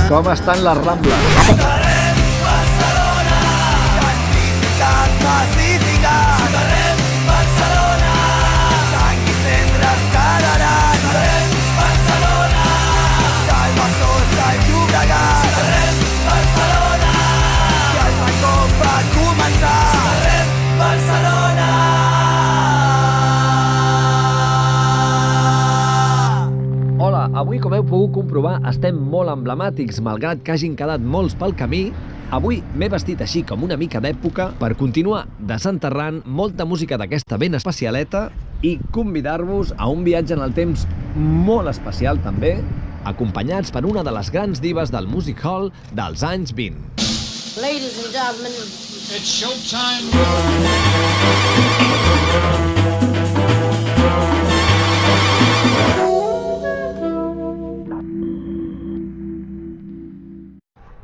Com estan les Rambles? Ciutarem Barcelona, santificat, pacificat. Ciutarem Barcelona, sang i cendres quedaran. Ciutarem Barcelona, del Besòs al Llobregat. Ciutarem Barcelona, que el mal cop va començar. Ciutarem Barcelona. Hola, avui, com heu pogut comprovar, estem molt emblemàtics, malgrat que hagin quedat molts pel camí. Avui m'he vestit així com una mica d'època per continuar desenterrant molta música d'aquesta ben especialeta i convidar-vos a un viatge en el temps molt especial també, acompanyats per una de les grans divas del music hall dels anys 20. Ladies and gentlemen, It's showtime.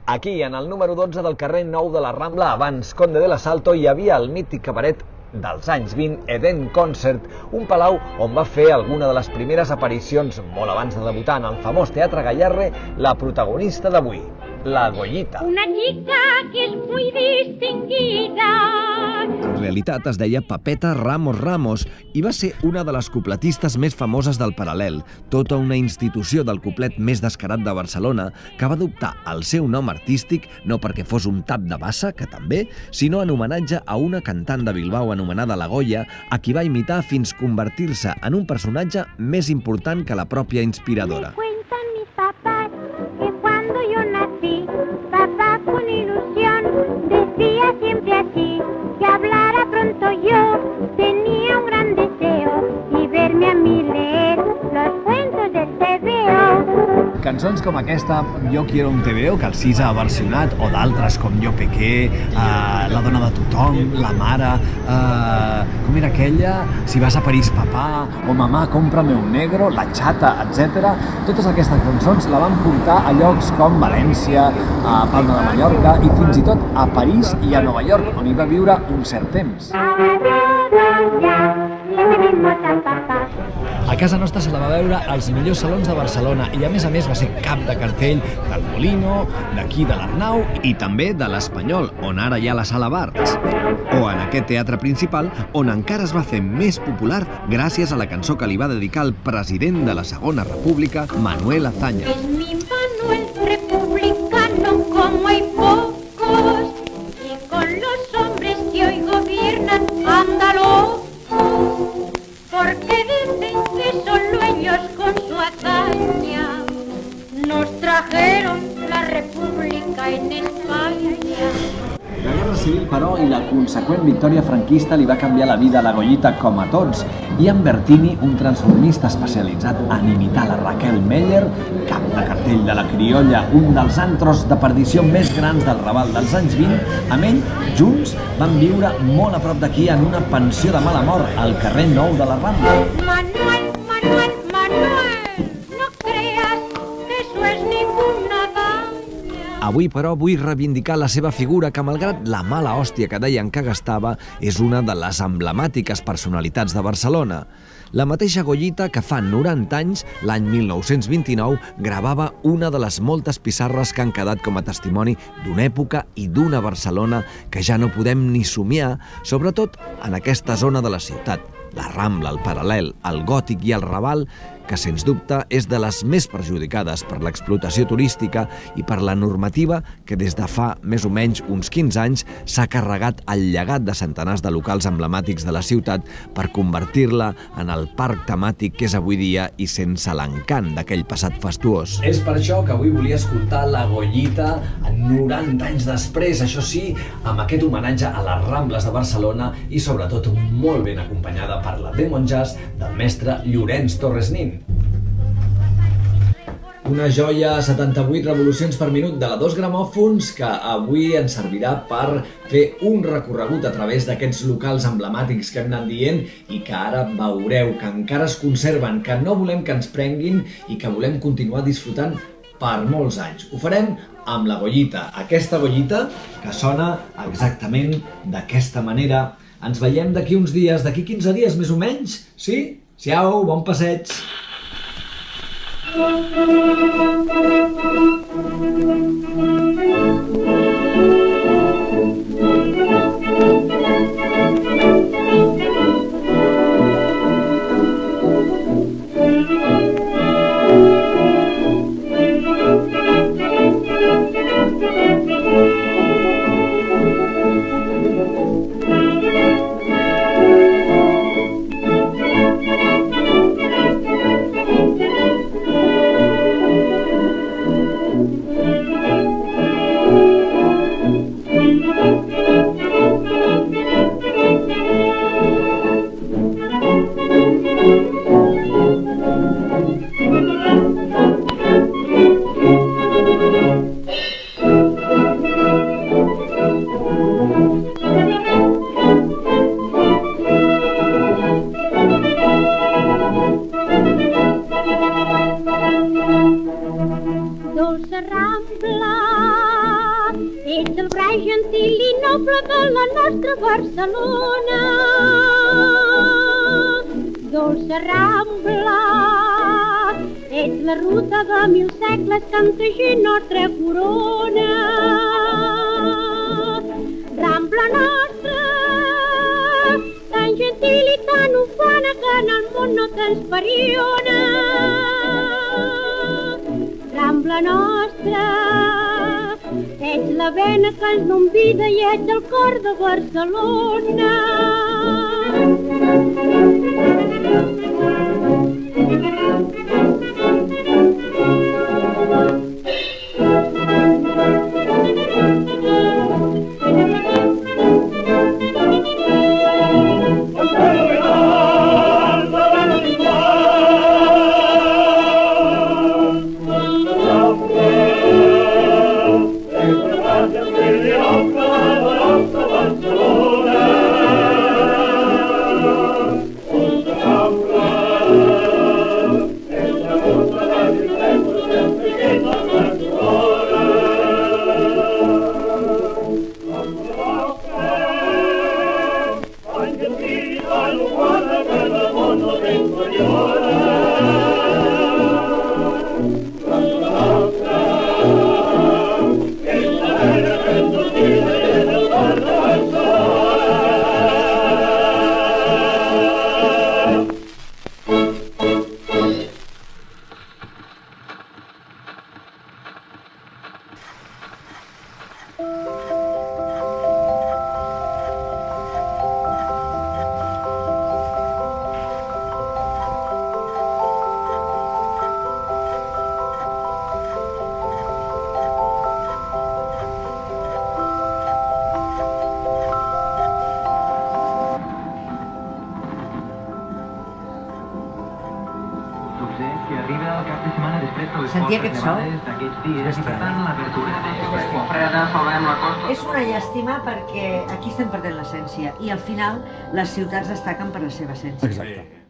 Aquí, en el número 12 del carrer Nou de la Rambla, abans Conde de l'Asalto, hi havia el mític cabaret dels anys 20, Eden Concert, un palau on va fer alguna de les primeres aparicions, molt abans de debutar en el famós Teatre Gayarre, la protagonista d'avui, la Goyita. Una chica que es muy distinguida. En realitat es deia Pepeta Ramos Ramos i va ser una de les cupletistes més famoses del Paral·lel, tota una institució del cuplet més descarat de Barcelona que va adoptar el seu nom artístic no perquè fos un tap de bassa, que també, sinó en homenatge a una cantant de Bilbao anomenada La Goya, a qui va imitar fins convertir-se en un personatge més important que la pròpia inspiradora. Cuentan mis papás que cuando yo nací, papá con ilusión decía siempre así, que hablara pronto yo, tenía un gran deseo y verme a mí leer los cuentos del TVO. Cançons com aquesta, Jo quiero un TVO, que el Sis ha versionat, o d'altres com Jo Pequé, La dona de tothom, La mare, com era aquella, Si vas a París papà, o Mamà, cómprame un negro, La xata, etc. Totes aquestes cançons la van portar a llocs com València, a Palma de Mallorca i fins i tot a París i a Nova York, on hi va viure un cert temps. A casa nostra se la va veure als millors salons de Barcelona i a més va ser cap de cartell del Molino, d'aquí de l'Arnau i també de l'Espanyol, on ara hi ha la Sala Barts. O en aquest teatre principal, on encara es va fer més popular gràcies a la cançó que li va dedicar el president de la Segona República, Manuel Azaña. Es mi Manuel republicano como hay pocos, y con los hombres que hoy gobiernan anda loco, porque dicen que solo ellos con su hazaña nos trajeron la república en España. La Guerra Civil, però, i la conseqüent victòria franquista li va canviar la vida a la Goyita com a tots. I en Bertini, un transformista especialitzat en imitar la Raquel Meller, cap de cartell de la Criolla, un dels antros de perdició més grans del Raval dels anys 20, amb ell, junts, van viure molt a prop d'aquí en una pensió de mala mort, al carrer Nou de la Rambla. Manuel, Manuel, Manuel, no creas que eso es ninguna daña. Avui, però, vull reivindicar la seva figura que, malgrat la mala hòstia que deien que gastava, és una de les emblemàtiques personalitats de Barcelona. La mateixa Goyita que fa 90 anys, l'any 1929, gravava una de les moltes pissarres que han quedat com a testimoni d'una època i d'una Barcelona que ja no podem ni somiar, sobretot en aquesta zona de la ciutat. La Rambla, el Paral·lel, el Gòtic i el Raval, que sens dubte és de les més perjudicades per l'explotació turística i per la normativa que des de fa més o menys uns 15 anys s'ha carregat el llegat de centenars de locals emblemàtics de la ciutat per convertir-la en el parc temàtic que és avui dia i sense l'encant d'aquell passat fastuós. És per això que avui volia escoltar la Goyita 90 anys després, això sí, amb aquest homenatge a les Rambles de Barcelona i sobretot molt ben acompanyada per la Demon Jazz del mestre Llorenç Torres Nin. Una joia 78 revolucions per minut de la 2 gramòfons que avui ens servirà per fer un recorregut a través d'aquests locals emblemàtics que hem anat dient i que ara veureu que encara es conserven, que no volem que ens prenguin i que volem continuar disfrutant per molts anys. Ho farem amb la Goyita, aquesta Goyita que sona exactament d'aquesta manera. Ens veiem d'aquí uns dies, d'aquí 15 dies més o menys, sí? Siau, bon passeig! Dolça Rambla, ets el brai gentil i noble de la nostra Barcelona. Dolça Rambla, ets la ruta de 1000 segles que han teixit nostra corona. Rambla nostra, tan gentil i tan ufana que en el món no tens pariona. Rambla nostra, ets la vena que ens dona vida i ets el cor de Barcelona. Sentia aquest so? És una llàstima perquè aquí estem perdent l'essència i al final les ciutats destaquen per la seva essència. Exacte.